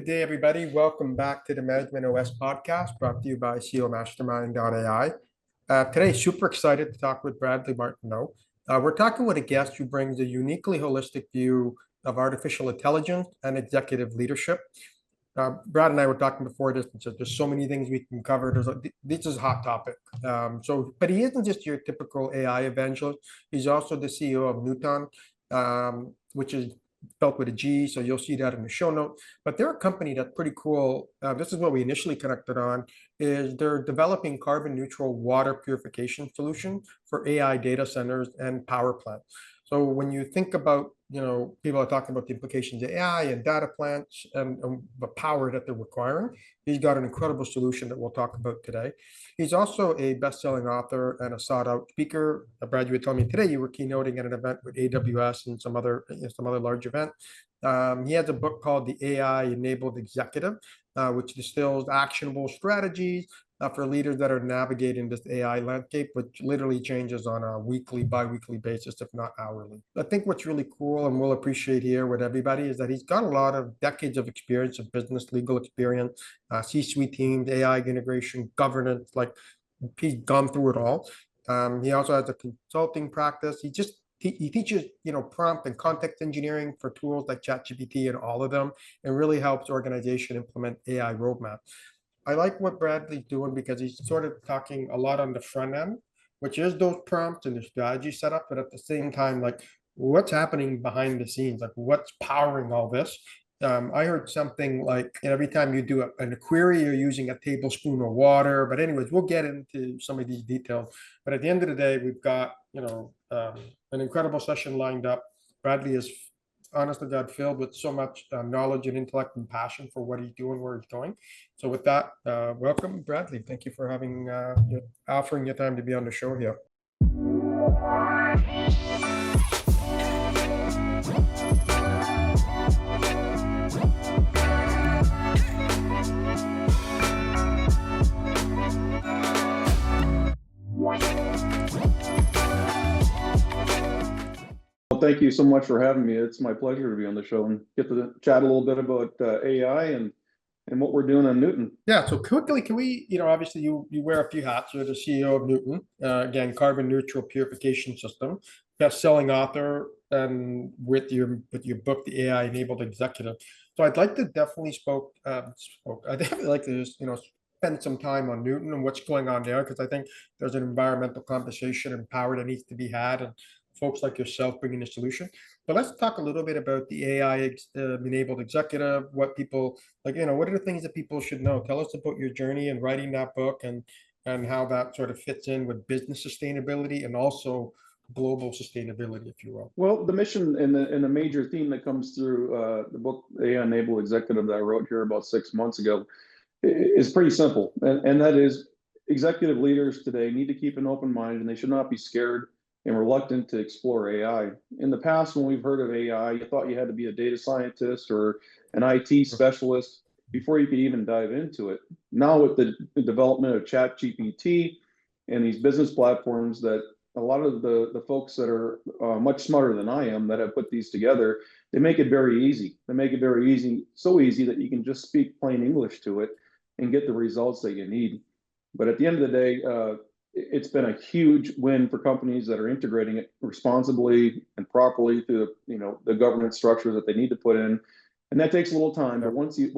Good day, everybody. Welcome back to the Management OS podcast brought to you by CEOmastermind.ai. Today, super excited to talk with Bradley Martineau. We're talking with a guest who brings a uniquely holistic view of artificial intelligence and executive leadership. Brad and I were talking before this, and so there's so many things we can cover. This is a hot topic. But he isn't just your typical AI evangelist. He's also the CEO of Newton, which is spelled with a G, so you'll see that in the show note. But they're a company that's pretty cool. This is what we initially connected on, is they're developing carbon neutral water purification solution for AI data centers and power plants. So when you think about, people are talking about the implications of AI and data plants and the power that they're requiring, he's got an incredible solution that we'll talk about today. He's also a best-selling author and a sought-out speaker. Brad, you were telling me today you were keynoting at an event with AWS and some other large event. He has a book called The AI-Enabled Executive, which distills actionable strategies for leaders that are navigating this AI landscape, which literally changes on a weekly, bi-weekly basis, if not hourly. I think what's really cool and we'll appreciate here with everybody is that he's got a lot of decades of experience of business, legal experience, C-suite teams, AI integration, governance, like he's gone through it all. He also has a consulting practice. He teaches, prompt and context engineering for tools like ChatGPT and all of them, and really helps organization implement AI roadmaps. I like what Bradley's doing because he's sort of talking a lot on the front end, which is those prompts and the strategy setup, but at the same time, like what's happening behind the scenes, like what's powering all this. I heard something like every time you do a query, you're using a tablespoon of water. But anyways, we'll get into some of these details. But at the end of the day, we've got an incredible session lined up. Bradley is honestly God filled with so much knowledge and intellect and passion for what he's doing, where he's going. So with that, welcome, Bradley. Thank you for offering your time to be on the show here. Thank you so much for having me. It's my pleasure to be on the show and get to chat a little bit about AI and what we're doing on Newton. Yeah, so quickly, can we, obviously you wear a few hats. You're the CEO of Newton, again, carbon neutral purification system, best-selling author, and with your book, The AI Enabled Executive. So I'd like to definitely I'd definitely like to just, spend some time on Newton and what's going on there, because I think there's an environmental conversation and power that needs to be had, and folks like yourself bringing the solution. But let's talk a little bit about the AI enabled executive, what people what are the things that people should know? Tell us about your journey in writing that book and how that sort of fits in with business sustainability and also global sustainability, if you will. Well, the mission and the major theme that comes through the book AI Enabled Executive that I wrote here about 6 months ago is pretty simple, and that is executive leaders today need to keep an open mind, and they should not be scared and reluctant to explore AI. In the past, when we've heard of AI, you thought you had to be a data scientist or an IT specialist before you could even dive into it. Now with the development of ChatGPT and these business platforms, that a lot of the folks that are much smarter than I am that have put these together, they make it very easy. They make it very easy, so easy that you can just speak plain English to it and get the results that you need. But at the end of the day, it's been a huge win for companies that are integrating it responsibly and properly through the governance structures that they need to put in, and that takes a little time. But once you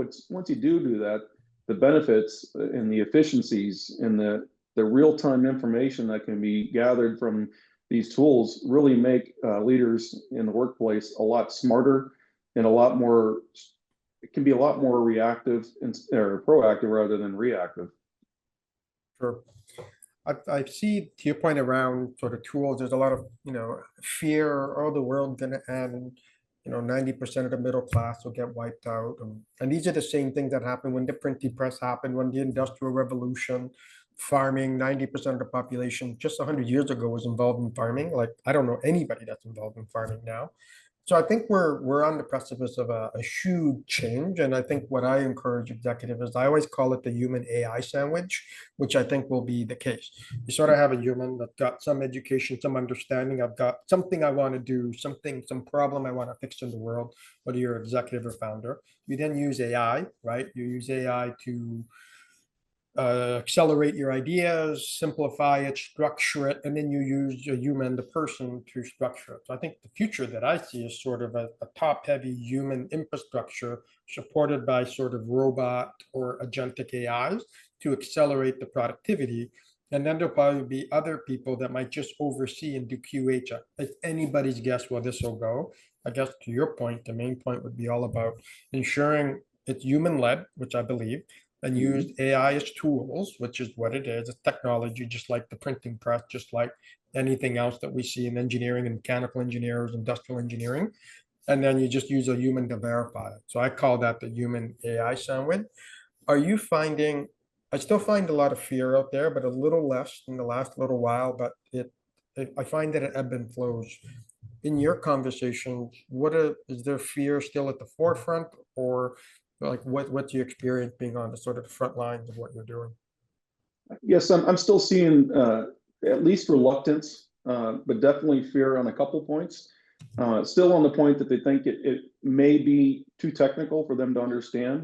do that, the benefits and the efficiencies and the real-time information that can be gathered from these tools really make leaders in the workplace a lot smarter and it can be a lot more reactive or proactive rather than reactive. Sure. I see, to your point around sort of tools, there's a lot of, fear, oh, the world's going to end, 90% of the middle class will get wiped out. And these are the same things that happened when the printing press happened, when the Industrial Revolution, farming, 90% of the population just 100 years ago was involved in farming. Like, I don't know anybody that's involved in farming now. So I think we're on the precipice of a huge change, and I think what I encourage executives is I always call it the human AI sandwich, which I think will be the case. You sort of have a human that's got some education, some understanding. I've got something I want to do, some problem I want to fix in the world, whether you're executive or founder. You then use AI, right? You use AI to accelerate your ideas, simplify it, structure it, and then you use a human, the person, to structure it. So I think the future that I see is sort of a top-heavy human infrastructure supported by sort of robot or agentic AIs to accelerate the productivity. And then there'll probably be other people that might just oversee and do QH. It's anybody's guess where this will go. I guess to your point, the main point would be all about ensuring it's human-led, which I believe, and used AI as tools, which is what it is. It's technology, just like the printing press, just like anything else that we see in engineering and mechanical engineers, industrial engineering. And then you just use a human to verify it. So I call that the human AI sandwich. Are you finding, I still find a lot of fear out there, but a little less in the last little while, but I find that it ebb and flows. In your conversations, is there fear still at the forefront, or like what do you experience being on the sort of the front lines of what you're doing? Yes, I'm still seeing at least reluctance, but definitely fear on a couple points. Still on the point that they think it may be too technical for them to understand.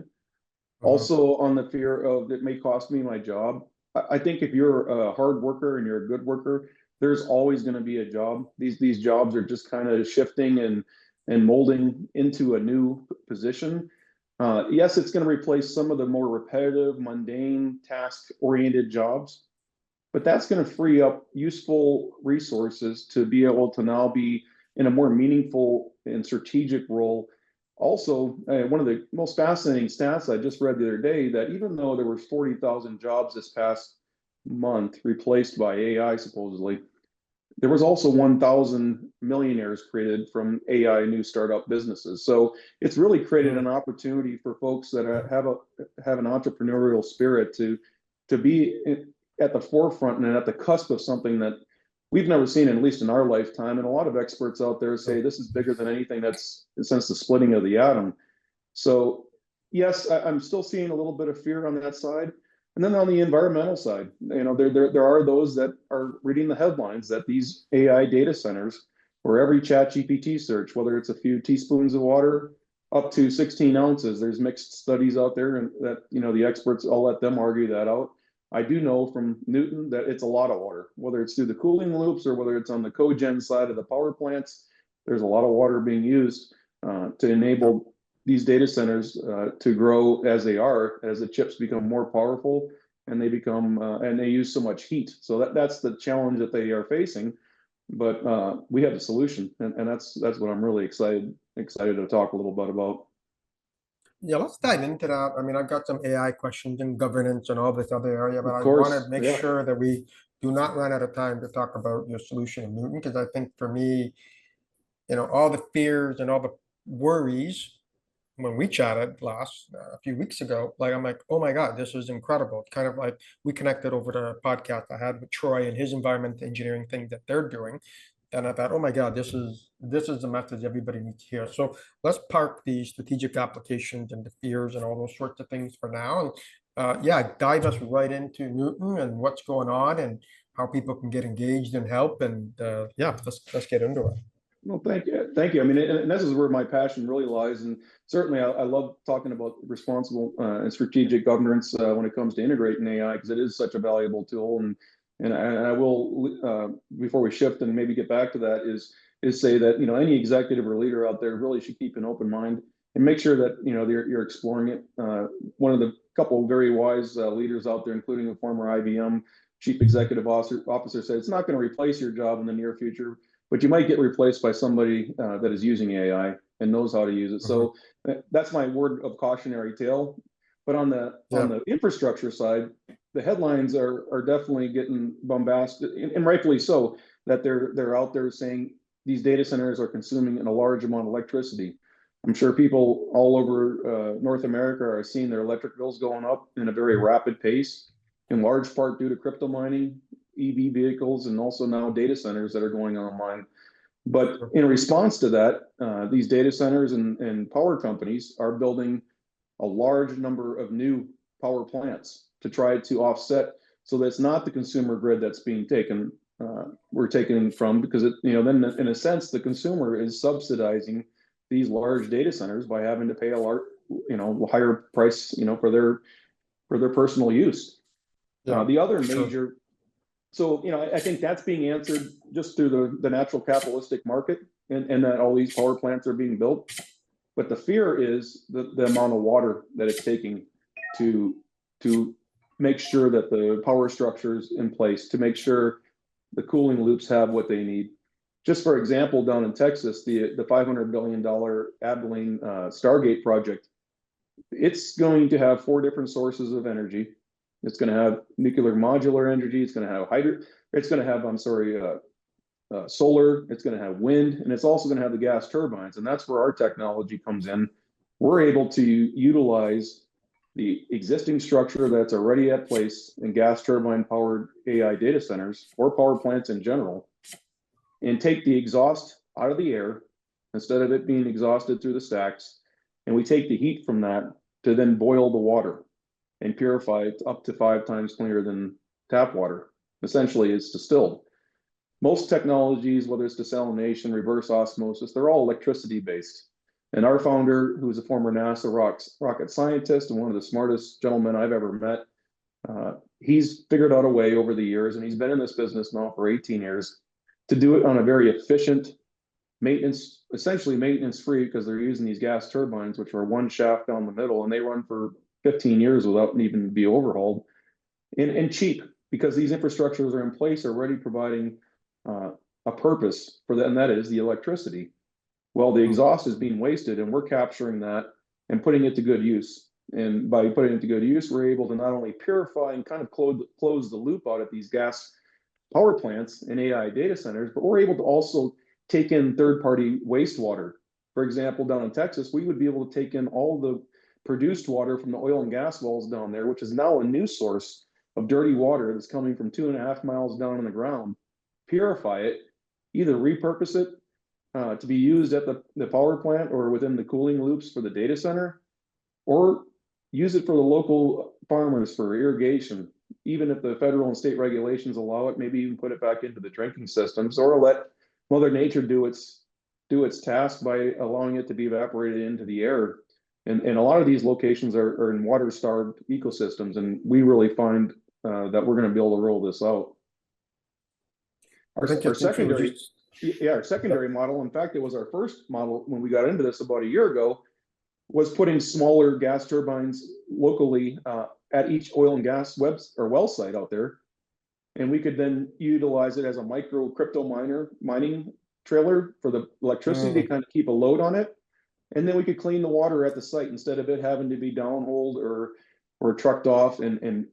Uh-huh. Also on the fear of it may cost me my job. I think if you're a hard worker and you're a good worker, there's always going to be a job. These jobs are just kind of shifting and molding into a new position. Yes, it's going to replace some of the more repetitive, mundane, task-oriented jobs, but that's going to free up useful resources to be able to now be in a more meaningful and strategic role. Also, one of the most fascinating stats I just read the other day, that even though there were 40,000 jobs this past month replaced by AI, supposedly, there was also 1,000 millionaires created from AI new startup businesses. So it's really created Mm. an opportunity for folks that have an entrepreneurial spirit to be at the forefront and at the cusp of something that we've never seen, at least in our lifetime. And a lot of experts out there say this is bigger than anything that's since the splitting of the atom. So yes, I'm still seeing a little bit of fear on that side. And then on the environmental side, there are those that are reading the headlines that these AI data centers, where every ChatGPT search, whether it's a few teaspoons of water up to 16 ounces, there's mixed studies out there, and that the experts, I'll let them argue that out. I do know from Newton that it's a lot of water, whether it's through the cooling loops or whether it's on the cogen side of the power plants. There's a lot of water being used to Yeah. enable these data centers to grow as they are, as the chips become more powerful and they become and they use so much heat. So that's the challenge that they are facing. But we have the solution, and that's what I'm really excited to talk a little bit about. Yeah, let's dive into that. I mean, I've got some AI questions in governance and all this other area, but Of I want to course, make yeah. sure that we do not run out of time to talk about your solution in Newton, because I think for me, all the fears and all the worries when we chatted last a few weeks ago, like I'm like, oh my God, this is incredible. It's kind of like we connected over the podcast I had with Troy and his environment engineering thing that they're doing. And I thought, oh my God, this is the message everybody needs to hear. So let's park the strategic applications and the fears and all those sorts of things for now. And yeah, dive us right into Newton and what's going on and how people can get engaged and help. And yeah, let's get into it. Well, thank you, thank you. I mean, and this is where my passion really lies, and certainly I love talking about responsible and strategic governance when it comes to integrating AI, because it is such a valuable tool. And I will before we shift and maybe get back to that is say that any executive or leader out there really should keep an open mind and make sure that you're exploring it. One of the couple of very wise leaders out there, including a former IBM chief executive officer, said it's not going to replace your job in the near future, but you might get replaced by somebody that is using AI and knows how to use it. Mhm. So that's my word of cautionary tale. But on Yeah. the infrastructure side, the headlines are definitely getting bombastic, and rightfully so, that they're out there saying these data centers are consuming a large amount of electricity. I'm sure people all over North America are seeing their electric bills going up in a very rapid pace, in large part due to crypto mining, EV vehicles, and also now data centers that are going online. But in response to that, these data centers and power companies are building a large number of new power plants to try to offset. So that's not the consumer grid that's being taken. We're taking from, because then in a sense the consumer is subsidizing these large data centers by having to pay a large, higher price, for their personal use. The other major, so I think that's being answered just through the natural capitalistic market, and that all these power plants are being built. But the fear is the amount of water that it's taking to make sure that the power structure is in place, to make sure the cooling loops have what they need. Just for example, down in Texas, the $500 billion Abilene Stargate project, it's going to have 4 different sources of energy. It's going to have nuclear modular energy. It's going to have solar. It's going to have wind, and it's also going to have the gas turbines. And that's where our technology comes in. We're able to utilize the existing structure that's already at place in gas turbine powered AI data centers or power plants in general, and take the exhaust out of the air instead of it being exhausted through the stacks. And we take the heat from that to then boil the water and purify it up to 5 times cleaner than tap water. Essentially, it's distilled. Most technologies, whether it's desalination, reverse osmosis, they're all electricity based. And our founder, who's a former NASA rocket scientist and one of the smartest gentlemen I've ever met, he's figured out a way over the years, and he's been in this business now for 18 years, to do it on a very efficient essentially maintenance free, because they're using these gas turbines, which are 1 shaft down the middle, and they run for 15 years without even be overhauled, and cheap, because these infrastructures are in place already, providing a purpose for that, and that is the electricity. Well, the exhaust is being wasted, and we're capturing that and putting it to good use. And by putting it to good use, we're able to not only purify and kind of close the loop out at these gas power plants and AI data centers, but we're able to also take in third-party wastewater. For example, down in Texas, we would be able to take in all the produced water from the oil and gas wells down there, which is now a new source of dirty water that's coming from 2.5 miles down in the ground, purify it, either repurpose it to be used at the power plant or within the cooling loops for the data center, or use it for the local farmers for irrigation. Even if the federal and state regulations allow it, maybe even put it back into the drinking systems, or let Mother Nature do its task by allowing it to be evaporated into the air. And a lot of these locations are in water-starved ecosystems, and we really find that we're going to be able to roll this out. Our secondary model, in fact, it was our first model when we got into this about a year ago, was putting smaller gas turbines locally at each oil and gas well site out there. And we could then utilize it as a micro crypto mining trailer for the electricity to kind of keep a load on it. And then we could clean the water at the site instead of it having to be downholed or trucked off and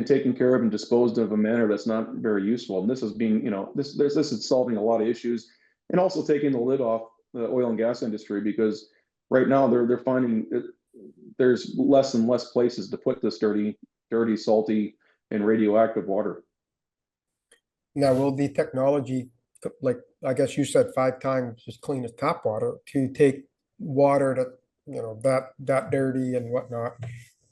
taken care of and disposed of in a manner that's not very useful. And this is being, this is solving a lot of issues, and also taking the lid off the oil and gas industry, because right now they're finding there's less and less places to put this dirty, salty, and radioactive water. Now, will the technology, like I guess you said, 5 times as clean as tap water, to take water that that dirty and whatnot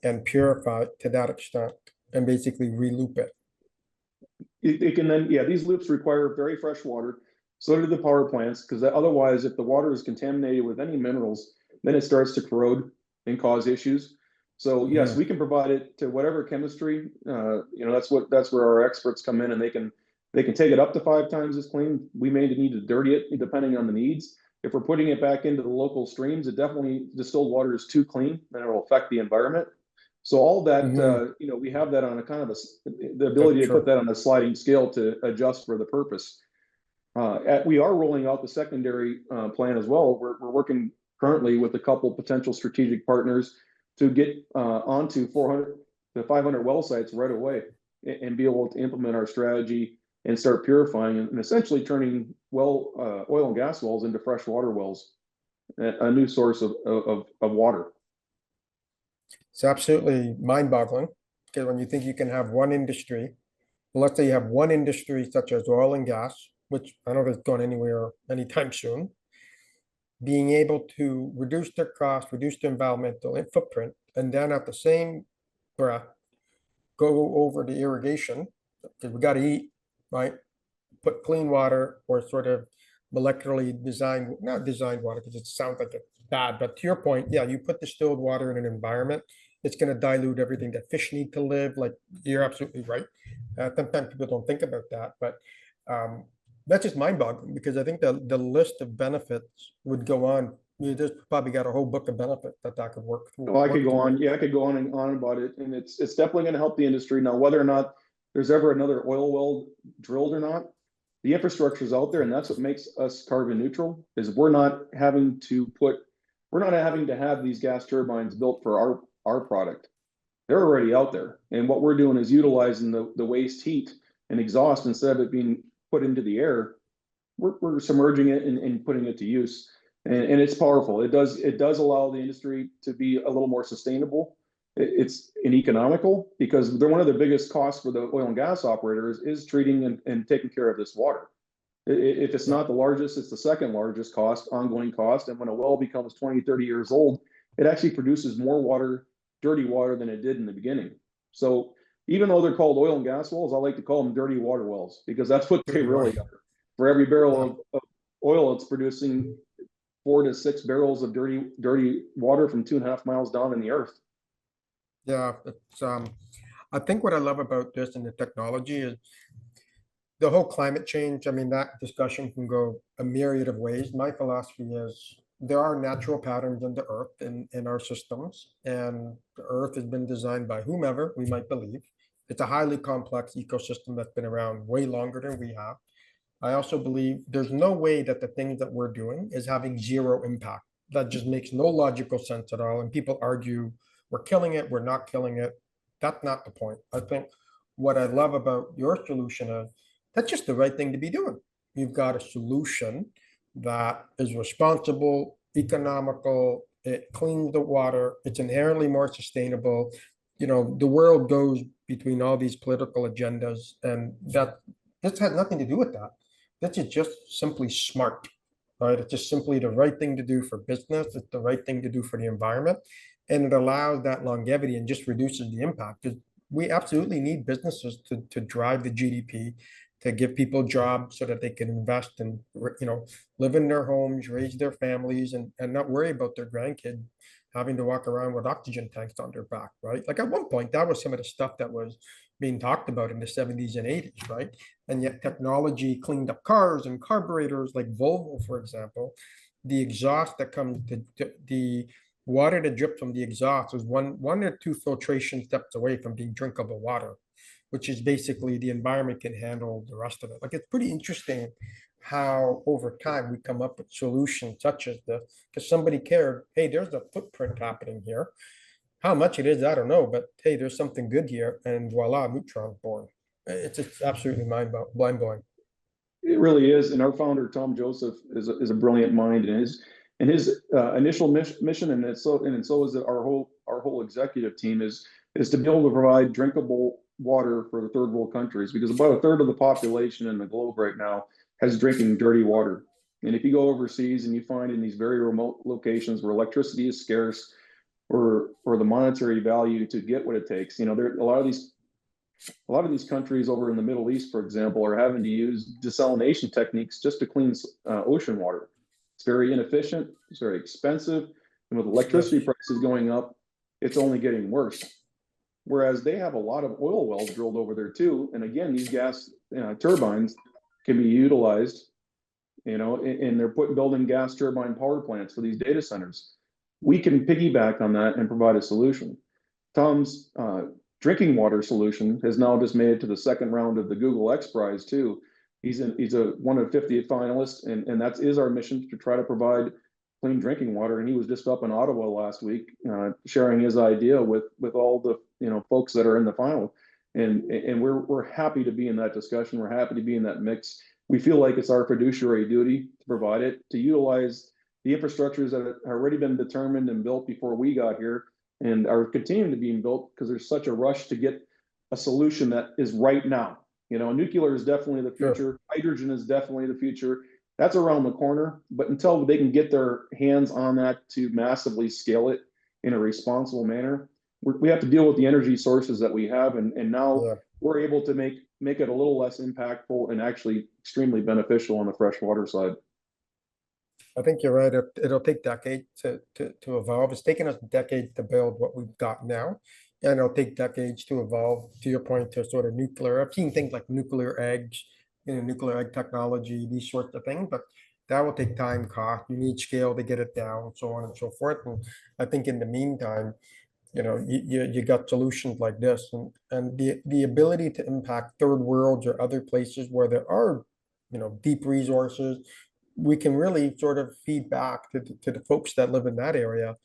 and purify it to that extent and basically reloop it? It can then, these loops require very fresh water. So do the power plants, because otherwise, if the water is contaminated with any minerals, then it starts to corrode and cause issues. So yes, we can provide it to whatever chemistry. That's where our experts come in, and they can take it up to 5 times as clean. We may need to dirty it depending on the needs. If we're putting it back into the local streams, distilled water is too clean, and it will affect the environment. So all that, we have that on a kind of the ability to put that on a sliding scale to adjust for the purpose. We are rolling out the secondary plan as well. We're working currently with a couple potential strategic partners to get onto 400 to 500 well sites right away, and be able to implement our strategy and start purifying and essentially turning oil and gas wells into freshwater wells, a new source of water. It's absolutely mind-boggling, because when you think you can have one industry, let's say you have one industry such as oil and gas, which I don't think is going anywhere anytime soon, being able to reduce their cost, reduce their environmental footprint, and then at the same breath, go over the irrigation, because we got to eat, right? Put clean water or sort of molecularly designed, not designed water, because it sounds like it's bad, but to your point, yeah, you put distilled water in an environment, it's going to dilute everything that fish need to live. Like, you're absolutely right. Sometimes people don't think about that, but that's just mind-boggling, because I think the list of benefits would go on. You just probably got a whole book of benefits that could work through. Oh, I could go on. Yeah, I could go on and on about it, and it's definitely going to help the industry. Now, whether or not there's ever another oil well drilled or not, the infrastructure is out there, and that's what makes us carbon neutral. Is we're not having to have these gas turbines built for our product. They're already out there, and what we're doing is utilizing the waste heat and exhaust instead of it being put into the air. We're submerging it and putting it to use. And it's powerful. It does allow the industry to be a little more sustainable. It's an economical, because they're one of the biggest costs for the oil and gas operators is treating and taking care of this water. If it's not the largest, it's the second largest cost, ongoing cost. And when a well becomes 20, 30 years old, it actually produces more water, dirty water, than it did in the beginning. So even though they're called oil and gas wells, I like to call them dirty water wells, because that's what they really are. For every barrel of oil, it's producing 4 to 6 barrels of dirty water from 2.5 miles down in the earth. Yeah, it's I think what I love about this and the technology is the whole climate change. I mean, that discussion can go a myriad of ways. My philosophy is there are natural patterns in the earth, in our systems, and the earth has been designed by whomever we might believe. It's a highly complex ecosystem that's been around way longer than we have. I also believe there's no way that the things that we're doing is having zero impact. That just makes no logical sense at all. And people argue we're killing it, we're not killing it. That's not the point. I think what I love about your solution is that's just the right thing to be doing. You've got a solution that is responsible, economical, it cleans the water, it's inherently more sustainable. The world goes between all these political agendas, and this had nothing to do with that. This is just simply smart, right? It's just simply the right thing to do for business. It's the right thing to do for the environment. And it allows that longevity and just reduces the impact. We absolutely need businesses to drive the GDP, to give people jobs so that they can invest and, live in their homes, raise their families, and not worry about their grandkid having to walk around with oxygen tanks on their back, right? Like, at one point, that was some of the stuff that was being talked about in the 70s and 80s, right? And yet technology cleaned up cars and carburetors, like Volvo, for example. The exhaust that comes, the water that drips from the exhaust is one or two filtration steps away from being drinkable water, which is basically the environment can handle the rest of it. Like, it's pretty interesting how over time we come up with solutions such as this, because somebody cared, hey, there's a footprint happening here. How much it is, I don't know, but hey, there's something good here, and voila, neutron's born. It's absolutely mind blowing. It really is. And our founder, Tom Joseph, is a brilliant mind, and his initial mission, and so is our whole executive team is to be able to provide drinkable water for the third world countries, because about a third of the population in the globe right now has drinking dirty water. And if you go overseas and you find in these very remote locations where electricity is scarce, or the monetary value to get what it takes, there a lot of these countries over in the Middle East, for example, are having to use desalination techniques just to clean ocean water. It's very inefficient, it's very expensive, and with electricity prices going up, it's only getting worse. Whereas they have a lot of oil wells drilled over there too, and again, these gas turbines can be utilized, and they're building gas turbine power plants for these data centers. We can piggyback on that and provide a solution. Tom's drinking water solution has now just made it to the second round of the Google X Prize too. He's a one of 50 finalists, and that is our mission, to try to provide clean drinking water. And he was just up in Ottawa last week, sharing his idea with all the folks that are in the final. And we're happy to be in that discussion. We're happy to be in that mix. We feel like it's our fiduciary duty to provide it, to utilize the infrastructures that have already been determined and built before we got here, and are continuing to be built, because there's such a rush to get a solution that is right now. Nuclear is definitely the Sure. future. Hydrogen is definitely the future. That's around the corner. But until they can get their hands on that to massively scale it in a responsible manner, we have to deal with the energy sources that we have. And now Yeah. we're able to make it a little less impactful and actually extremely beneficial on the freshwater side. I think you're right. It'll take decades to evolve. It's taken us decades to build what we've got now. And it'll take decades to evolve, to your point, to sort of nuclear. I've seen things like nuclear eggs, nuclear egg technology, these sorts of things, but that will take time, cost. You need scale to get it down, so on and so forth. And I think in the meantime, you got solutions like this, and the ability to impact third worlds or other places where there are, deep resources. We can really sort of feed back to the folks that live in that area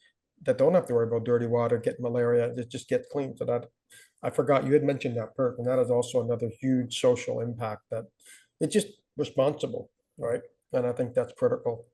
that don't have to worry about dirty water, get malaria, it just gets clean. So that, I forgot you had mentioned that perk, and that is also another huge social impact that it's just responsible, right? And I think that's critical.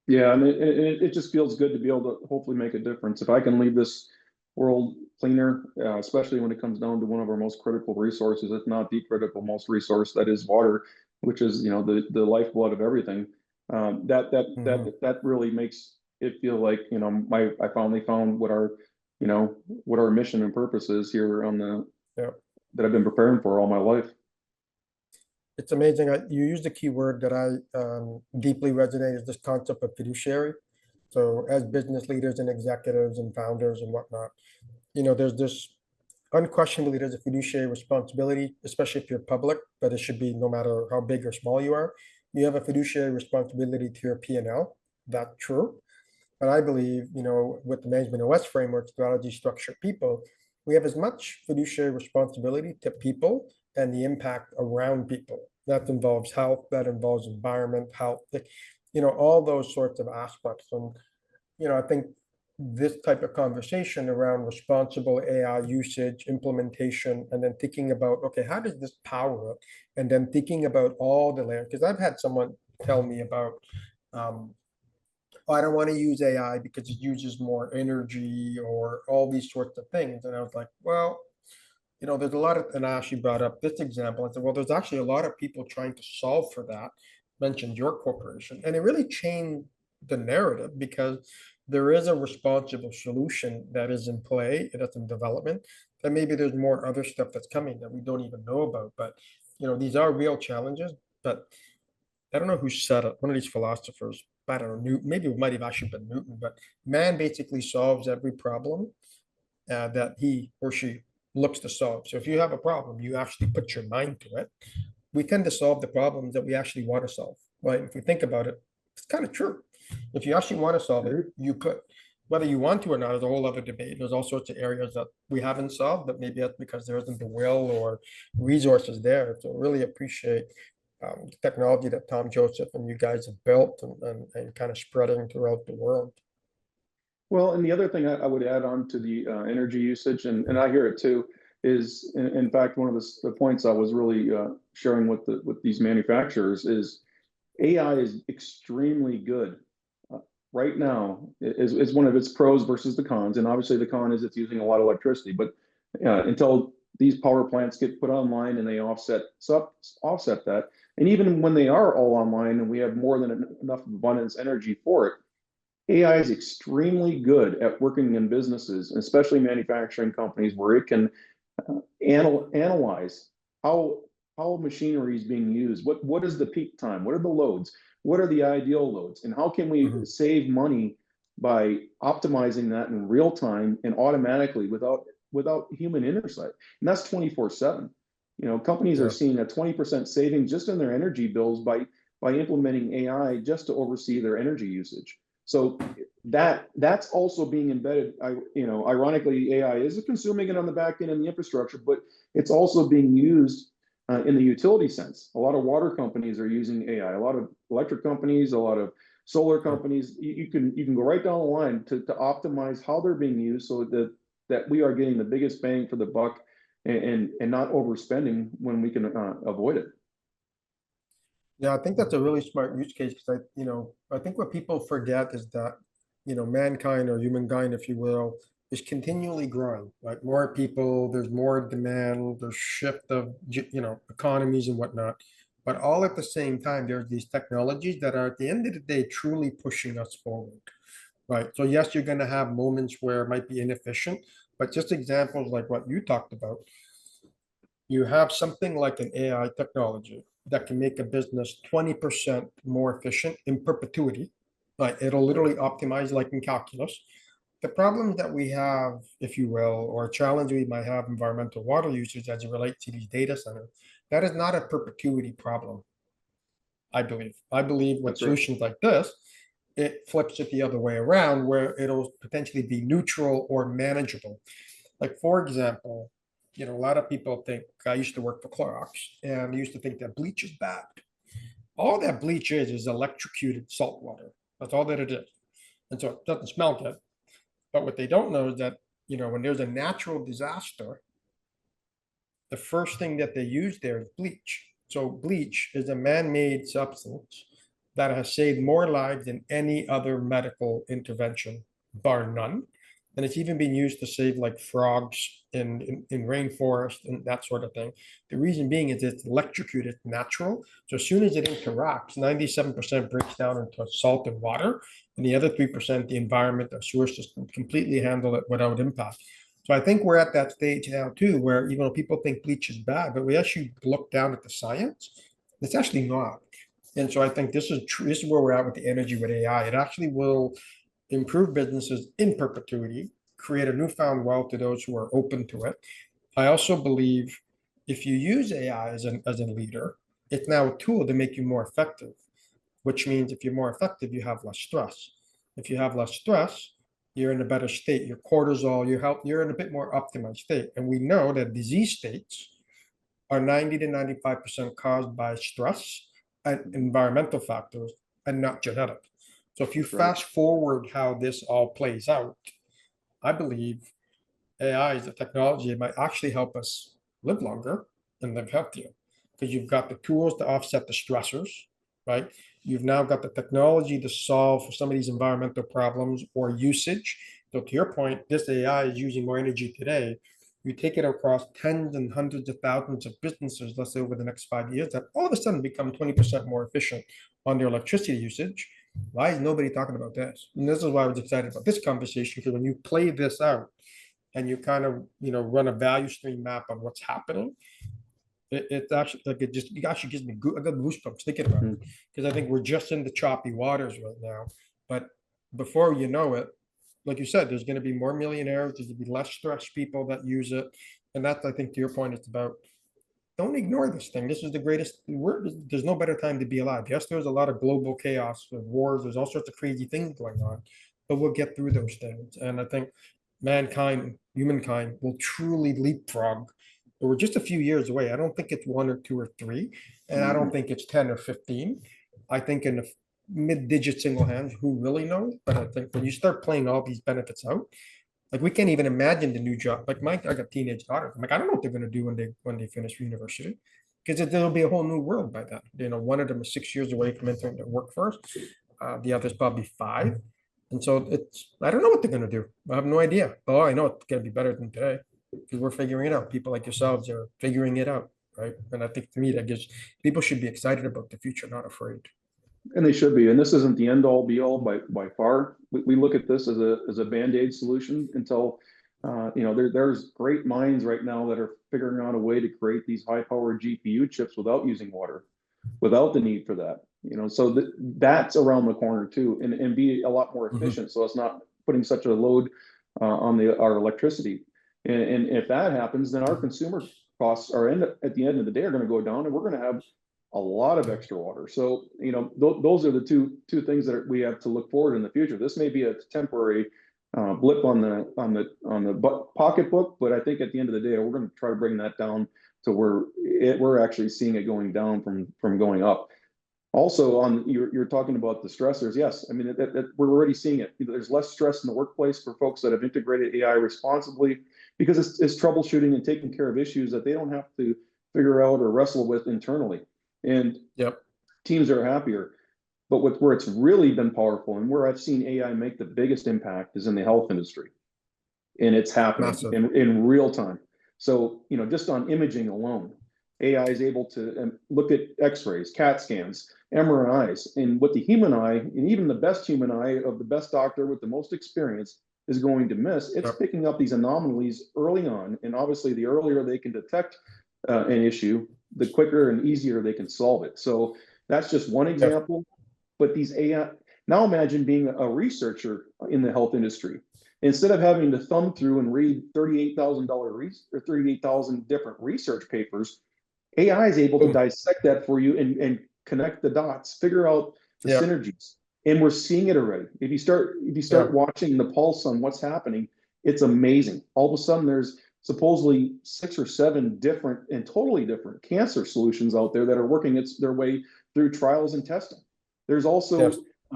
Yeah, and it just feels good to be able to hopefully make a difference. If I can leave this world cleaner, especially when it comes down to one of our most critical resources, if not the critical most resource, that is water, which is the lifeblood of everything. That really makes it feel like I finally found what our mission and purpose is here on the Yeah. that I've been preparing for all my life. It's amazing. You used a key word that I deeply resonate is this concept of fiduciary. So as business leaders and executives and founders and whatnot, there's this unquestionably there's a fiduciary responsibility, especially if you're public, but it should be no matter how big or small you are. You have a fiduciary responsibility to your P&L. That's true. But I believe, with the management OS framework, strategy, structure, people, we have as much fiduciary responsibility to people and the impact around people. That involves health, that involves environment, health, all those sorts of aspects. And, I think this type of conversation around responsible AI usage, implementation, and then thinking about, okay, how does this power it? And then thinking about all the layers, because I've had someone tell me about, um, oh, I don't want to use AI because it uses more energy or all these sorts of things. And I was like, well, there's a lot of, and I actually brought up this example. I said, well, there's actually a lot of people trying to solve for that, mentioned your corporation. And it really changed the narrative because there is a responsible solution that is in play, that's in development, and maybe there's more other stuff that's coming that we don't even know about. But, these are real challenges. But I don't know who said it, one of these philosophers, I don't know, Newton, maybe it might have actually been Newton, but man basically solves every problem that he or she looks to solve. So if you have a problem, you actually put your mind to it. We tend to solve the problems that we actually want to solve, right? If we think about it, it's kind of true. If you actually want to solve it, you put, whether you want to or not is a whole other debate. There's all sorts of areas that we haven't solved, but maybe that's because there isn't the will or resources there. So really appreciate the technology that Tom Joseph and you guys have built and kind of spreading throughout the world. Well, and the other thing I would add on to the energy usage, and I hear it too, is in fact one of the points I was really sharing with these manufacturers is AI is extremely good right now. Is one of its pros versus the cons, and obviously the con is it's using a lot of electricity. But until these power plants get put online and they offset that, and even when they are all online and we have more than enough abundance energy for it, AI is extremely good at working in businesses, especially manufacturing companies, where it can analyze how machinery is being used. What is the peak time? What are the loads? What are the ideal loads? And how can we Mhm. save money by optimizing that in real time and automatically without human oversight? And that's 24/7. Companies are Yeah. seeing a 20% saving just in their energy bills by implementing AI just to oversee their energy usage. So that's also being embedded. Ironically, AI is consuming it on the back end and the infrastructure, but it's also being used in the utility sense. A lot of water companies are using AI. A lot of electric companies, a lot of solar Sure. companies. You can go right down the line to optimize how they're being used, so that we are getting the biggest bang for the buck and not overspending when we can avoid it. Yeah, I think that's a really smart use case because I think what people forget is that, mankind or humankind, if you will, is continually growing, right? More people, there's more demand, there's shift of, economies and whatnot. But all at the same time, there's these technologies that are at the end of the day truly pushing us forward, right? So yes, you're going to have moments where it might be inefficient, but just examples like what you talked about, you have something like an AI technology that can make a business 20% more efficient in perpetuity. Like it'll literally optimize like in calculus. The problems that we have, if you will, or a challenge we might have environmental water usage as it relates to these data centers, that is not a perpetuity problem, I believe. I believe with That's right. solutions like this, it flips it the other way around where it'll potentially be neutral or manageable. Like, for example, a lot of people think I used to work for Clorox and I used to think that bleach is bad. All that bleach is electrocuted salt water. That's all that it is. And so it doesn't smell good. But what they don't know is that, when there's a natural disaster, the first thing that they use there is bleach. So bleach is a man-made substance that has saved more lives than any other medical intervention, bar none. And it's even been used to save like frogs in rainforest and that sort of thing. The reason being is it's electrocuted, natural. So as soon as it interacts, 97% breaks down into salt and water, and the other 3%, the environment, the sewer system, completely handle it without impact. So I think we're at that stage now too, where even though people think bleach is bad, but we actually look down at the science, it's actually not. And so I think this is true. This is where we're at with the energy with AI. It actually will improve businesses in perpetuity, create a newfound wealth to those who are open to it. I also believe if you use AI as a leader, it's now a tool to make you more effective, which means if you're more effective, you have less stress. If you have less stress, you're in a better state. Your cortisol, your health, you're in a bit more optimized state. And we know that disease states are 90 to 95% caused by stress and environmental factors and not genetic. So if you That's right. fast forward how this all plays out, I believe AI is a technology that might actually help us live longer and live healthier because you've got the tools to offset the stressors, right? You've now got the technology to solve for some of these environmental problems or usage. So to your point, this AI is using more energy today. You take it across tens and hundreds of thousands of businesses, let's say over the next 5 years, that all of a sudden become 20% more efficient on their electricity usage. Why is nobody talking about this? And this is why I was excited about this conversation, because when you play this out and you kind of, run a value stream map on what's happening, it's actually like it actually gives me I got goosebumps thinking about it because I think we're just in the choppy waters right now. But before you know it, like you said, there's going to be more millionaires. There's going to be less stressed people that use it, and that's I think to your point, it's about don't ignore this thing. This is the greatest. There's no better time to be alive. Yes, there's a lot of global chaos, there's wars, there's all sorts of crazy things going on, but we'll get through those things. And I think humankind, will truly leapfrog. We're just a few years away. I don't think it's one or two or three, and I don't think it's 10 or 15. I think in the mid-digit single hands, who really knows? But I think when you start playing all these benefits out, like we can't even imagine the new job. Like I got teenage daughters. I'm like, I don't know what they're gonna do when they finish university, because there'll be a whole new world by then. One of them is 6 years away from entering the workforce. The other's probably 5, and so I don't know what they're gonna do. I have no idea. Oh, I know it's gonna be better than today because we're figuring it out. People like yourselves are figuring it out, right? And I think to me that gives people should be excited about the future, not afraid. And they should be. And this isn't the end all be all by far. We look at this as a band-aid solution until there's great minds right now that are figuring out a way to create these high-powered GPU chips without using water, without the need for that. So that's around the corner too, and be a lot more efficient. So it's not putting such a load on our electricity. And if that happens, then our consumer costs at the end of the day are going to go down, and we're going to have a lot of extra water. So those are the two things that we have to look forward in the future. This may be a temporary blip on the pocketbook, but I think at the end of the day, we're going to try to bring that down to where we're actually seeing it going down from going up. Also, you're talking about the stressors. Yes, I mean we're already seeing it. There's less stress in the workplace for folks that have integrated AI responsibly because it's troubleshooting and taking care of issues that they don't have to figure out or wrestle with internally. And Yep. teams are happier. But where it's really been powerful and where I've seen AI make the biggest impact is in the health industry. and it's happening Massive. in real time. So, just on imaging alone, AI is able to look at x-rays, CAT scans, MRIs, and what the human eye, and even the best human eye of the best doctor with the most experience is going to miss. It's picking up these anomalies early on, and obviously the earlier they can detect an issue, the quicker and easier they can solve it. So that's just one example. But these AI, now imagine being a researcher in the health industry. Instead of having to thumb through and read $38,000 or 38,000 different research papers, AI is able to dissect that for you and connect the dots, figure out the synergies. And we're seeing it already. If you start watching the pulse on what's happening, it's amazing. All of a sudden, there's supposedly 6 or 7 different and totally different cancer solutions out there that are working their way through trials and testing. There's also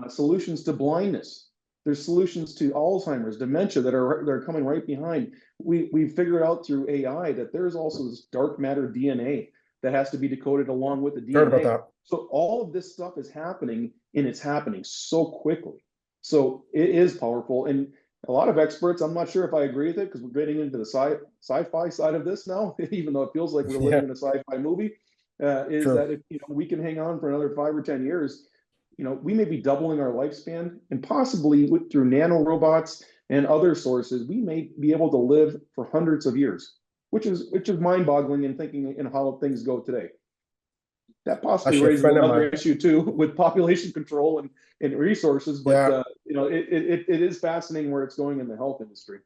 solutions to blindness. There's solutions to Alzheimer's, dementia that are coming right behind. We figured out through AI that there's also this dark matter DNA that has to be decoded along with the DNA. Heard about that. So all of this stuff is happening, and it's happening so quickly. So it is powerful. And a lot of experts, I'm not sure if I agree with it, because we're getting into the sci-fi side of this now, even though it feels like we're living in a sci-fi movie, is that if we can hang on for another 5 or 10 years, we may be doubling our lifespan, and possibly through nanorobots and other sources, we may be able to live for hundreds of years, which is mind-boggling in thinking in how things go today. That possibly raises another issue too with population control and resources, but it is fascinating where it's going in the health industry.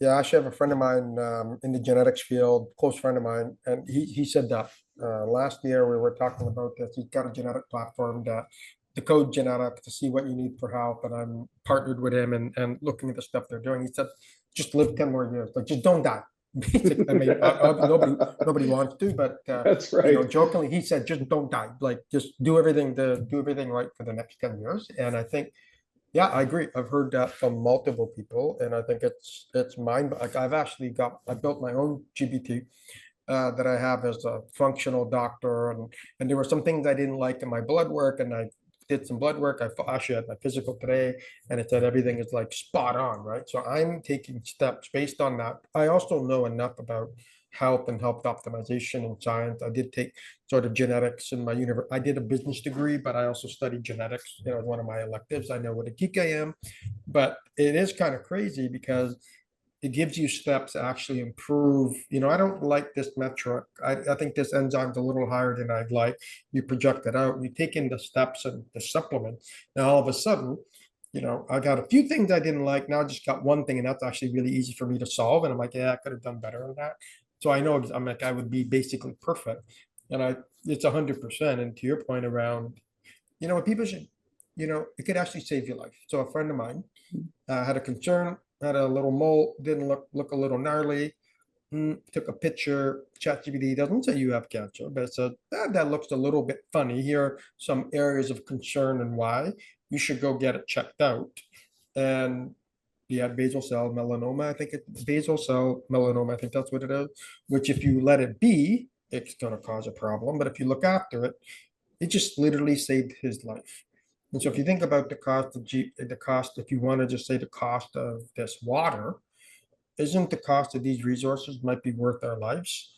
Yeah, I actually have a friend of mine in the genetics field, close friend of mine, and he said that last year we were talking about this. He's got a genetic platform that decode genetics to see what you need for health, and I'm partnered with him and looking at the stuff they're doing. He said, just live 10 more years, like just don't die. I mean, nobody wants to, but that's right. Jokingly, he said, just don't die. Like, just do everything right for the next 10 years. And I think, yeah, I agree. I've heard that from multiple people, and I think it's mine. Like, I built my own GPT that I have as a functional doctor, and there were some things I didn't like in my blood work, and I did some blood work. I actually had my physical today, and it said everything is like spot on, right? So I'm taking steps based on that. I also know enough about health and health optimization and science. I did take sort of genetics in my university. I did a business degree, but I also studied genetics, one of my electives. I know what a geek I am, but it is kind of crazy because it gives you steps to actually improve. I don't like this metric. I think this enzyme's a little higher than I'd like. You project it out, you take in the steps and the supplements. Now, all of a sudden, I got a few things I didn't like. Now I just got one thing, and that's actually really easy for me to solve. And I'm like, yeah, I could have done better on that. So I know I'm like, I would be basically perfect. And it's 100%. And to your point around, what people should, it could actually save your life. So a friend of mine had a concern, had a little mole, didn't look a little gnarly. Took a picture. ChatGPT doesn't say you have cancer, but it said that looks a little bit funny. Here are some areas of concern and why you should go get it checked out. And he had basal cell melanoma. I think it's basal cell melanoma. I think that's what it is. Which, if you let it be, it's going to cause a problem. But if you look after it, it just literally saved his life. And so if you think about the cost, if you want to just say the cost of this water, isn't the cost of these resources might be worth our lives?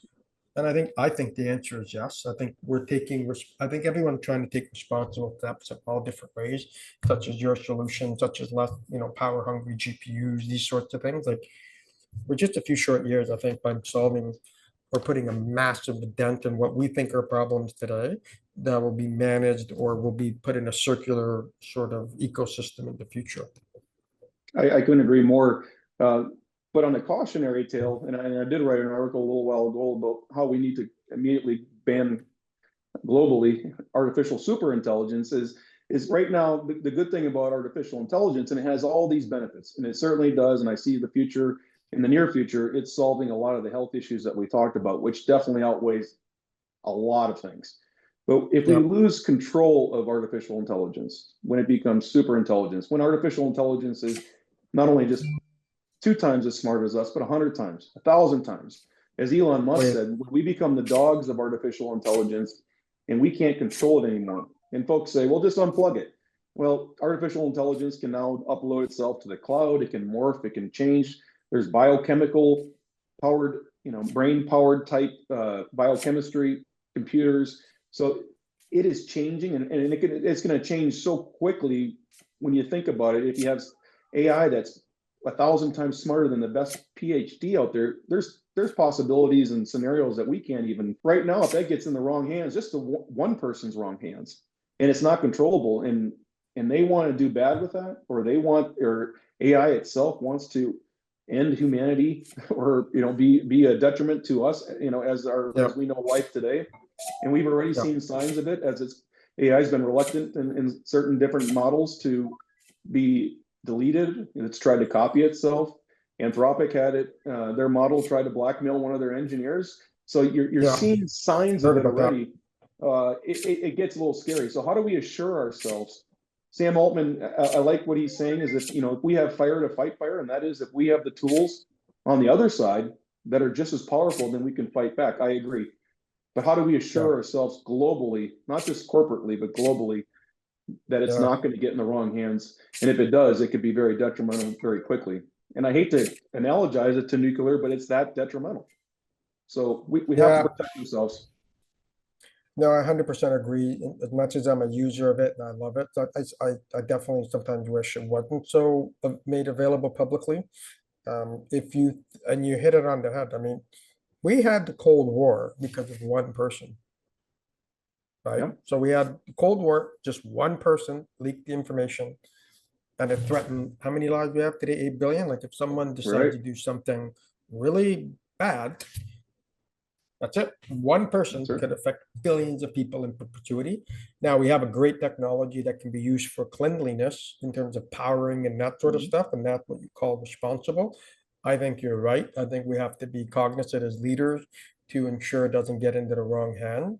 And I think the answer is yes. I think I think everyone's trying to take responsible steps in all different ways, such as your solution, such as less, power hungry GPUs, these sorts of things. Like, we're just a few short years, I think, by solving or putting a massive dent in what we think are problems today that will be managed or will be put in a circular sort of ecosystem in the future. I couldn't agree more. But on the cautionary tale, and I did write an article a little while ago about how we need to immediately ban globally artificial superintelligence is right now the good thing about artificial intelligence, and it has all these benefits, and it certainly does. And I see the future, in the near future, it's solving a lot of the health issues that we talked about, which definitely outweighs a lot of things. But if we lose control of artificial intelligence, when it becomes super intelligence, when artificial intelligence is not only just 2 times as smart as us, but 100 times, 1,000 times. As Elon Musk said, when we become the dogs of artificial intelligence and we can't control it anymore, and folks say, well, just unplug it. Well, artificial intelligence can now upload itself to the cloud. It can morph. It can change. There's biochemical powered, brain powered type biochemistry computers. So it is changing, and it's going to change so quickly when you think about it. If you have AI that's 1,000 times smarter than the best PhD out there, there's possibilities and scenarios that we can't even right now. If that gets in the wrong hands, just the one person's wrong hands, and it's not controllable, and they want to do bad with that, or AI itself wants to end humanity, or be a detriment to us, as we know life today. And we've already seen signs of it, as AI has been reluctant in certain different models to be deleted, and it's tried to copy itself. Anthropic had it, their model tried to blackmail one of their engineers. So you're seeing signs of it already. It gets a little scary. So how do we assure ourselves? Sam Altman, I like what he's saying, is if we have fire to fight fire, and that is if we have the tools on the other side that are just as powerful, then we can fight back. I agree. But how do we assure ourselves globally, not just corporately, but globally, that it's not going to get in the wrong hands? And if it does, it could be very detrimental very quickly. And I hate to analogize it to nuclear, but it's that detrimental. So we have to protect ourselves. No, I 100% agree. As much as I'm a user of it and I love it, I definitely sometimes wish it wasn't so made available publicly. And you hit it on the head. I mean, we had the Cold War because of one person, right? Yeah. So we had the Cold War, just one person leaked the information, and it threatened how many lives we have today? 8 billion. Like if someone decided to do something really bad, that's it. One person could affect billions of people in perpetuity. Now we have a great technology that can be used for cleanliness in terms of powering and that sort of stuff, and that's what you call responsible. I think you're right. I think we have to be cognizant as leaders to ensure it doesn't get into the wrong hand.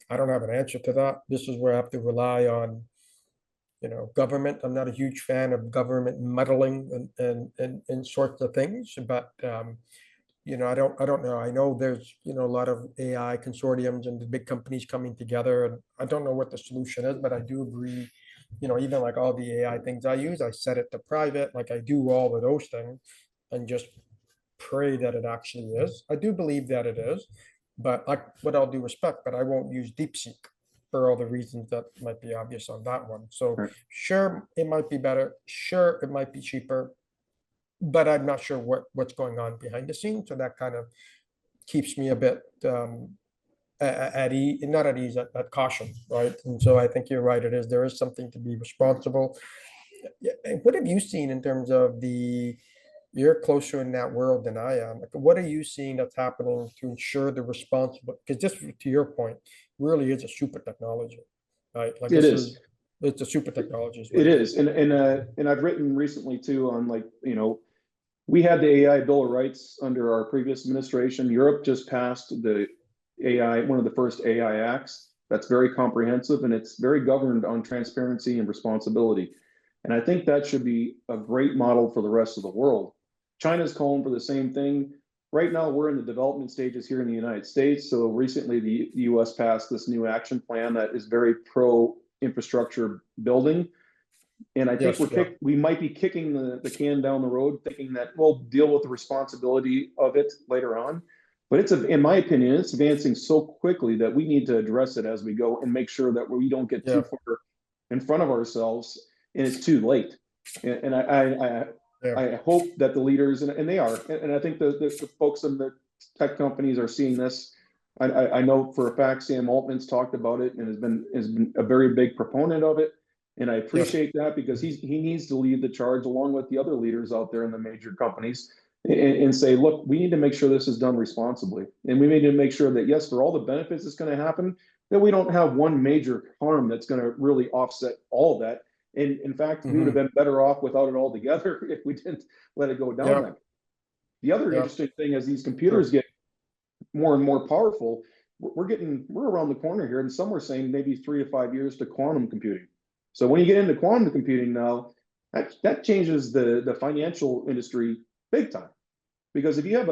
I don't have an answer to that. This is where I have to rely on, government. I'm not a huge fan of government meddling and sorts of things, but I don't know. I know there's, a lot of AI consortiums and the big companies coming together, and I don't know what the solution is, but I do agree, even like all the AI things I use, I set it to private, like I do all of those things and just pray that it actually is. I do believe that it is, but like with all due respect, but I won't use DeepSeek for all the reasons that might be obvious on that one. So sure, it might be better. Sure, it might be cheaper, but I'm not sure what's going on behind the scenes. So that kind of keeps me a bit at ease, not at ease, at caution, right? And so I think you're right. There is something to be responsible. What have you seen in terms of you're closer in that world than I am. Like, what are you seeing that's happening to ensure the responsible? Because just to your point, really is a super technology, right? Like it's a super technology. It is, and I've written recently too on we had the AI Bill of Rights under our previous administration. Europe just passed the one of the first AI acts that's very comprehensive, and it's very governed on transparency and responsibility. And I think that should be a great model for the rest of the world. China's calling for the same thing. Right now, we're in the development stages here in the United States. So recently, the US passed this new action plan that is very pro infrastructure building. And I think we might be kicking the can down the road, thinking that we'll deal with the responsibility of it later on. But in my opinion, it's advancing so quickly that we need to address it as we go and make sure that we don't get too far in front of ourselves and it's too late. And I hope that the leaders, and they are, and I think the folks in the tech companies are seeing this. I know for a fact Sam Altman's talked about it and has been a very big proponent of it. And I appreciate that, because he needs to lead the charge along with the other leaders out there in the major companies and say, look, we need to make sure this is done responsibly. And we need to make sure that, yes, for all the benefits that's going to happen, that we don't have one major harm that's going to really offset all of that. And in fact, we would have been better off without it altogether if we didn't let it go down that. The other interesting thing, as these computers get more and more powerful, we're around the corner here, and some are saying maybe 3 to 5 years to quantum computing. So when you get into quantum computing now, that changes the financial industry big time, because if you have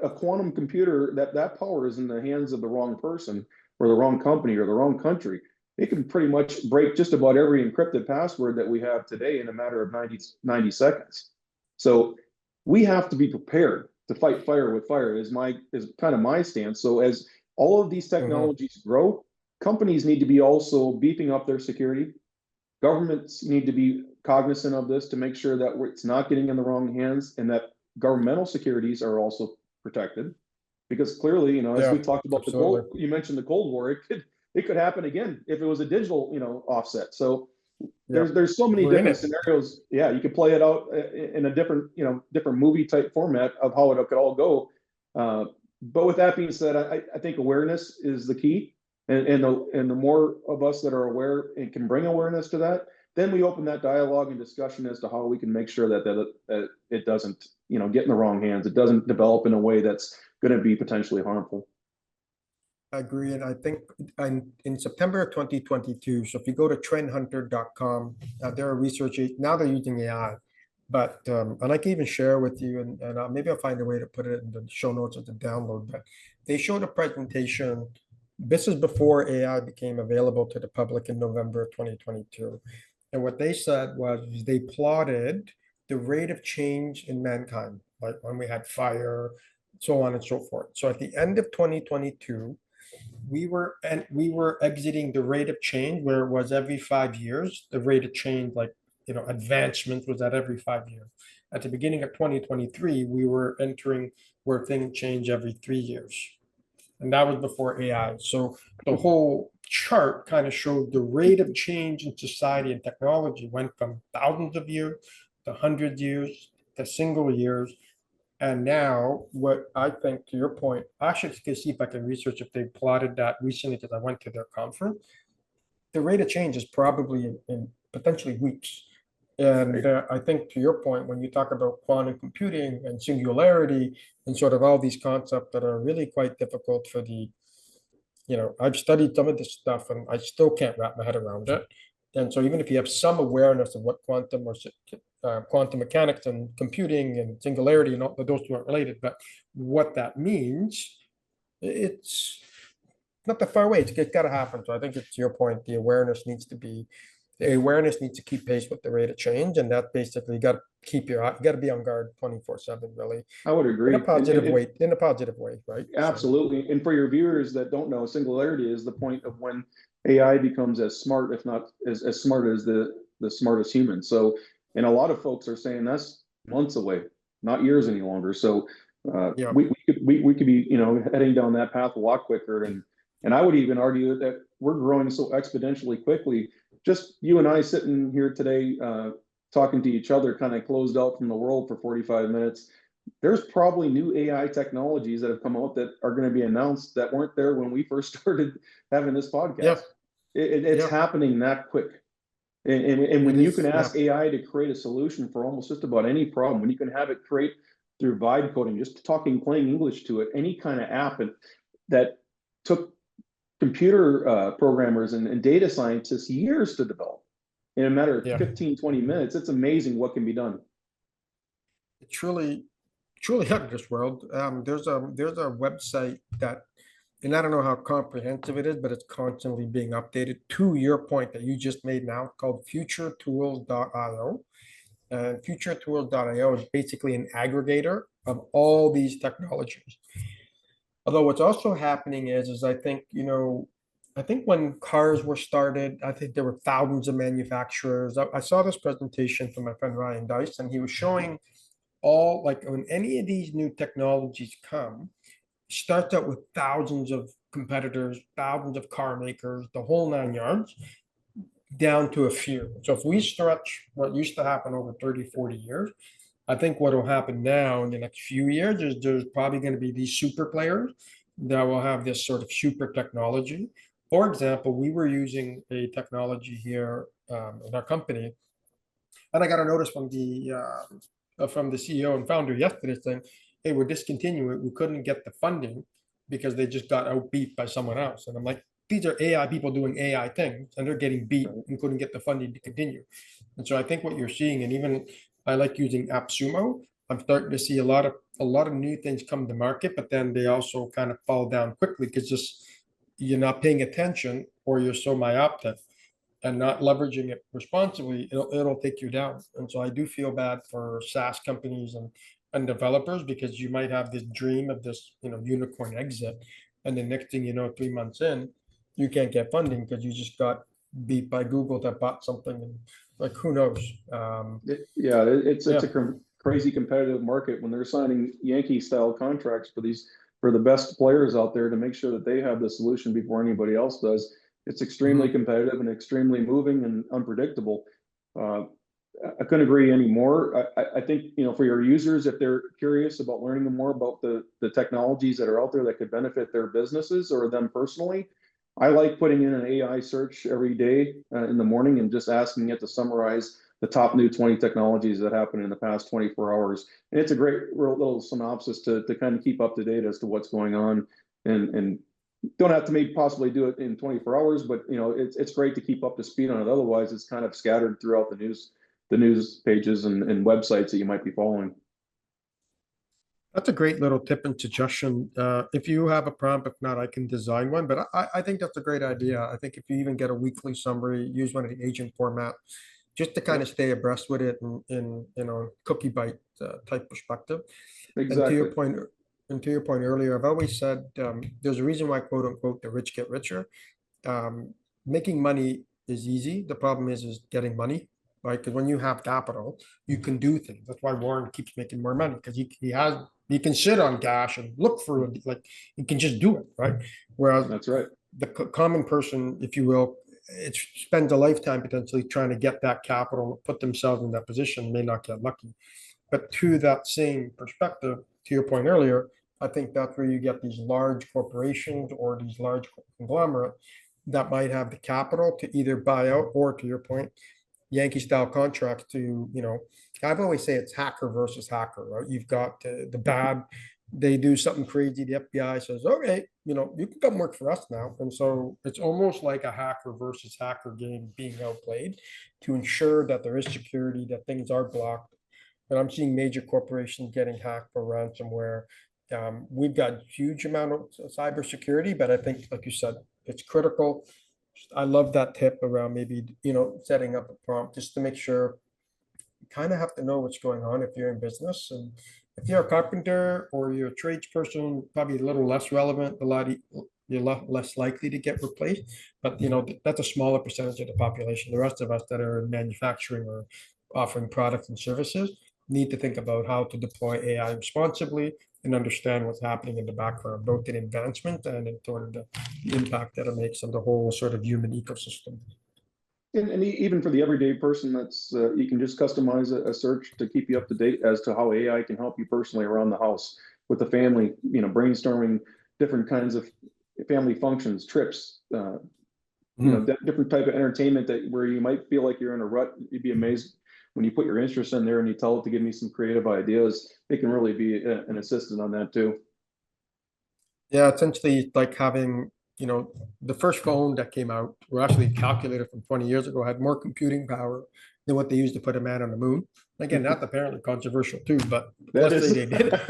a quantum computer that power is in the hands of the wrong person or the wrong company or the wrong country, it can pretty much break just about every encrypted password that we have today in a matter of 90 seconds. So we have to be prepared to fight fire with fire is kind of my stance. So as all of these technologies grow, companies need to be also beefing up their security. Governments need to be cognizant of this to make sure that it's not getting in the wrong hands and that governmental securities are also protected. Because clearly, as Yeah, we talked about absolutely. you mentioned the Cold War, it could happen again if it was a digital, offset. So Yeah, there's so many we're in different it. scenarios. Yeah, you could play it out in a different, different movie type format of how it could all go. But with that being said, I think awareness is the key, and the more of us that are aware and can bring awareness to that, then we open that dialogue and discussion as to how we can make sure that it doesn't, get in the wrong hands. It doesn't develop in a way that's going to be potentially harmful. I agree. And I think in September of 2022, so if you go to trendhunter.com, there are researchers, now they're using AI, but, and I can even share with you, and maybe I'll find a way to put it in the show notes of the download, but they showed a presentation. This is before AI became available to the public in November of 2022. And what they said was they plotted the rate of change in mankind, like when we had fire, so on and so forth. So at the end of 2022, we were exiting the rate of change where it was every 5 years. The rate of change, like advancement was at every 5 years. At the beginning of 2023, we were entering where things change every 3 years, and that was before AI. So the whole chart kind of showed the rate of change in society and technology went from thousands of years to hundreds of years to single years. And now, what I think, to your point, I should see if I can research if they plotted that recently because I went to their conference. The rate of change is probably in potentially weeks. And Right. I think to your point, when you talk about quantum computing and singularity and sort of all these concepts that are really quite difficult for I've studied some of this stuff and I still can't wrap my head around it. And so even if you have some awareness of what quantum mechanics and computing and singularity and all those two aren't related, but what that means, it's not that far away. It's got to happen. So I think it's to your point, the awareness needs to keep pace with the rate of change. And that basically you got to be on guard 24/7, really, I would agree. in a positive way, right? So, Absolutely. And for your viewers that don't know, singularity is the point of when AI becomes as smart, if not as smart as the smartest human. So, and a lot of folks are saying that's months away, not years any longer. So, yeah, we could be, heading down that path a lot quicker. And I would even argue that we're growing so exponentially quickly. Just you and I sitting here today, talking to each other, kind of closed out from the world for 45 minutes. There's probably new AI technologies that have come out that are going to be announced that weren't there when we first started having this yeah, podcast. It's yeah, happening that quick. And it when you can is. Yeah. ask AI to create a solution for almost just about any problem, when you can have it create through vibe coding, just talking plain English to it, any kind of app that took computer programmers and data scientists years to develop in a matter of Yeah, 15, 20 minutes, it's amazing what can be done. it's truly out of this world. There's a website that, and I don't know how comprehensive it is, but it's constantly being updated. To your point that you just made now, called futuretools.io. And futuretools.io is basically an aggregator of all these technologies. Although what's also happening is I think when cars were started, I think there were thousands of manufacturers. I saw this presentation from my friend Ryan Dice, and he was showing all like when any of these new technologies come, starts out with thousands of competitors, thousands of car makers, the whole 9 yards, down to a few. So if we stretch what used to happen over 30, 40 years, I think what will happen now in the next few years is there's probably going to be these super players that will have this sort of super technology. For example, we were using a technology here in our company, and I got a notice from the CEO and founder yesterday saying, "Hey, we're discontinuing it. We couldn't get the funding because they just got outbeat by someone else." And I'm like, "These are AI people doing AI things, and they're getting beat and couldn't get the funding to continue." And so I think what you're seeing, and even I like using AppSumo. I'm starting to see a lot of new things come to market, but then they also kind of fall down quickly because just you're not paying attention or you're so myopic and not leveraging it responsibly, it'll take you down. And so I do feel bad for SaaS companies and developers, because you might have this dream of this, unicorn exit. And the next thing you know, 3 months in, you can't get funding because you just got beat by Google that bought something. And like, who knows? Yeah, it's Yeah. a crazy competitive market when they're signing Yankee style contracts for the best players out there to make sure that they have the solution before anybody else does. It's extremely Mhm. competitive and extremely moving and unpredictable. Uh, I couldn't agree anymore. I think, for your users, if they're curious about learning more about the technologies that are out there that could benefit their businesses or them personally, I like putting in an AI search every day in the morning and just asking it to summarize the top new 20 technologies that happened in the past 24 hours. And it's a great little synopsis to kind of keep up to date as to what's going on, and don't have to maybe possibly do it in 24 hours, but it's great to keep up to speed on it. Otherwise, it's kind of scattered throughout the news pages and websites that you might be following. That's a great little tip and suggestion. If you have a prompt, if not, I can design one. But I think that's a great idea. I think if you even get a weekly summary, use one of the agent format, just to kind of Yep, stay abreast with it in cookie bite type perspective. And to your exactly. point, earlier, I've always said there's a reason why, quote unquote, the rich get richer. um, Making money is easy. The problem is getting money, right? Because when you have capital, you can do things. That's why Warren keeps making more money, because he can sit on cash and look for it, like he can just do it, right? Whereas That's right. the common person, if you will, it spends a lifetime potentially trying to get that capital, put themselves in that position, may not get lucky. But to that same perspective, to your point earlier, I think that's where you get these large corporations or these large conglomerates that might have the capital to either buy out, or to your point, Yankee style contracts to, I've always say it's hacker versus hacker, right? You've got the bad, they do something crazy. The FBI says, okay, you can come work for us now. And so it's almost like a hacker versus hacker game being outplayed to ensure that there is security, that things are blocked. But I'm seeing major corporations getting hacked for ransomware. We've got huge amount of cybersecurity, but I think, like you said, it's critical. I love that tip around maybe, setting up a prompt just to make sure you kind of have to know what's going on if you're in business. And if you're a carpenter or you're a tradesperson, probably a little less relevant, you're less likely to get replaced. But that's a smaller percentage of the population. The rest of us that are in manufacturing or offering products and services need to think about how to deploy AI responsibly and understand what's happening in the background, both in advancement and in sort of the impact that it makes on the whole sort of human ecosystem. And even for the everyday person, that's you can just customize a search to keep you up to date as to how AI can help you personally around the house with the family. Brainstorming different kinds of family functions, trips. Different type of entertainment that where you might feel like you're in a rut. You'd be amazed when you put your interest in there and you tell it to give me some creative ideas. It can really be an assistant on that too. Yeah, essentially like having, the first phone that came out, or actually a calculator from 20 years ago, had more computing power than what they used to put a man on the moon. Again, that's apparently controversial too, but That let's say is they did it.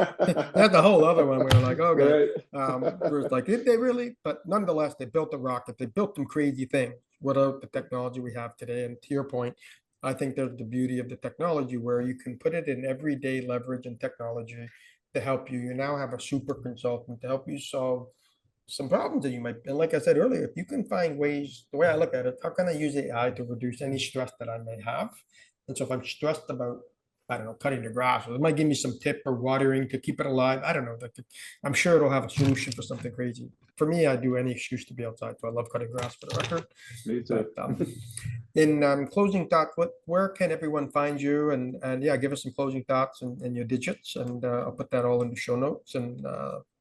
That's a whole other one where we're like, okay, right. where it's like, did they really? But nonetheless, they built a rocket, they built some crazy things without the technology we have today. And to your point, I think there's the beauty of the technology where you can put it in everyday leverage and technology to help you. You now have a super consultant to help you solve some problems that you might. And like I said earlier, if you can find ways, the way I look at it, how can I use AI to reduce any stress that I may have? And so if I'm stressed about, I don't know, cutting the grass, or it might give me some tip or watering to keep it alive. I don't know. I'm sure it'll have a solution for something crazy. For me, I do any excuse to be outside. So I love cutting grass, for the record. Me too. But in closing thoughts, where can everyone find you? And yeah, give us some closing thoughts and your digits, and I'll put that all in the show notes. And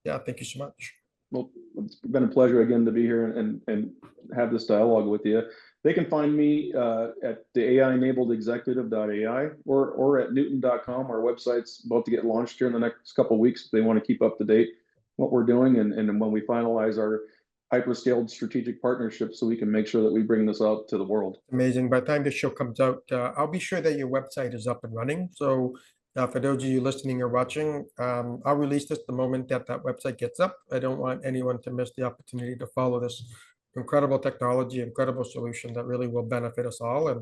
yeah, thank you so much. Well, it's been a pleasure again to be here and have this dialogue with you. They can find me at the AI-enabled executive.ai or at newton.com. Our website's about to get launched here in the next couple of weeks. If they want to keep up to date what we're doing, and when we finalize our hyperscaled strategic partnership, so we can make sure that we bring this out to the world. Amazing. By the time this show comes out, I'll be sure that your website is up and running. So For those of you listening or watching, I'll release this the moment that that website gets up. I don't want anyone to miss the opportunity to follow this incredible technology, incredible solution that really will benefit us all. And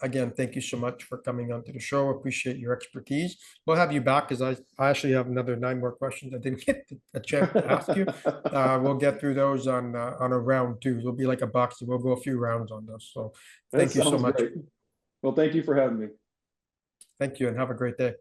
again, thank you so much for coming onto the show. Appreciate your expertise. We'll have you back because I actually have another 9 more questions I didn't get a chance to ask you. We'll get through those on a round 2. It'll be like a boxing. We'll go a few rounds on this. So That thank you so sounds much. great. Well, thank you for having me. Thank you and have a great day.